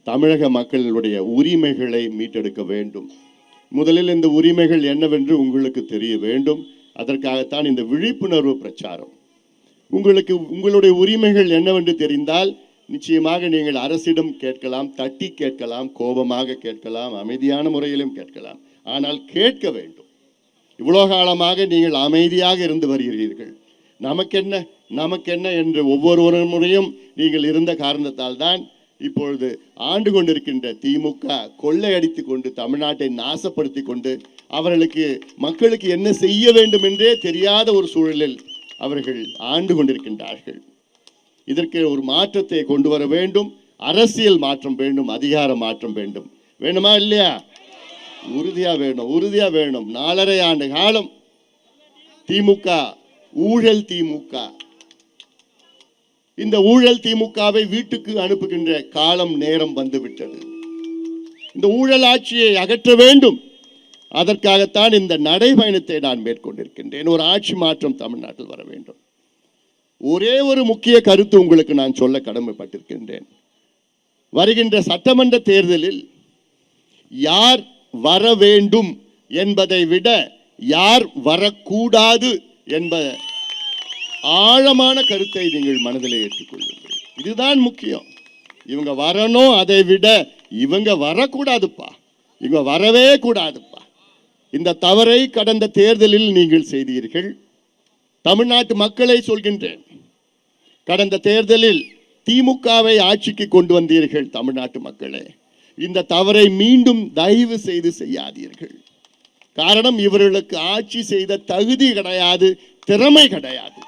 தமிழக மக்களுடைய உரிமைகளை மீட்டெடுக்க வேண்டும். முதலில் இந்த உரிமைகள் என்னவென்று உங்களுக்கு தெரிய வேண்டும். அதற்காகத்தான் இந்த விழிப்புணர்வு பிரச்சாரம். உங்களுடைய உரிமைகள் என்னவென்று தெரிந்தால் நிச்சயமாக நீங்கள் அரசிடம் கேட்கலாம், தட்டி கேட்கலாம், கோபமாக கேட்கலாம், அமைதியான முறையிலும் கேட்கலாம். ஆனால் கேட்க வேண்டும். இவ்வளோ காலமாக நீங்கள் அமைதியாக இருந்து வருகிறீர்கள். நமக்கென்ன என்று ஒவ்வொரு முறையும் நீங்கள் இருந்த காரணத்தால் தான் இப்பொழுது ஆண்டு கொண்டிருக்கின்ற திமுக கொள்ளையடித்து கொண்டு தமிழ்நாட்டை நாசப்படுத்தி கொண்டு மக்களுக்கு என்ன செய்ய வேண்டும் என்றே தெரியாத ஒரு சூழலில் அவர்கள் ஆண்டு கொண்டிருக்கின்றார்கள். இதற்கு ஒரு மாற்றத்தை கொண்டு வர வேண்டும். அரசியல் மாற்றம் வேண்டும், அதிகார மாற்றம் வேண்டும். வேணுமா இல்லையா? உறுதியா வேணும். 4.5 ஆண்டு காலம் திமுக ஊழல் திமுக. இந்த ஊழல் திமுகவை வீட்டுக்கு அனுப்புகின்ற காலம் நேரம் வந்துவிட்டது. இந்த ஊழல் ஆட்சியை அகற்ற வேண்டும். அதற்காகத்தான் இந்த நடைபயணத்தை நான் மேற்கொண்டிருக்கின்றேன். ஒரு ஆட்சி மாற்றம் தமிழ்நாட்டில் வர வேண்டும். ஒரே ஒரு முக்கிய கருத்து உங்களுக்கு நான் சொல்ல கடமைப்பட்டிருக்கின்றேன். வருகின்ற சட்டமன்ற தேர்தலில் யார் வர வேண்டும் என்பதை விட யார் வரக்கூடாது என்ப ஆழமான கருத்தை நீங்கள் மனதிலே ஏற்றுக்கொள்ளுங்கள். இதுதான் முக்கியம். இவங்க வரணும், அதை விட இவங்க வரக்கூடாதுப்பா, இவங்க வரவே கூடாதுப்பா. இந்த தவறை கடந்த தேர்தலில் நீங்கள் செய்தீர்கள். தமிழ்நாட்டு மக்களை சொல்கின்றேன், கடந்த தேர்தலில் திமுகவை ஆட்சிக்கு கொண்டு வந்தீர்கள். தமிழ்நாட்டு மக்களே, இந்த தவறை மீண்டும் தயவு செய்து செய்யாதீர்கள். காரணம், இவர்களுக்கு ஆட்சி செய்த தகுதி கிடையாது, திறமை கிடையாது.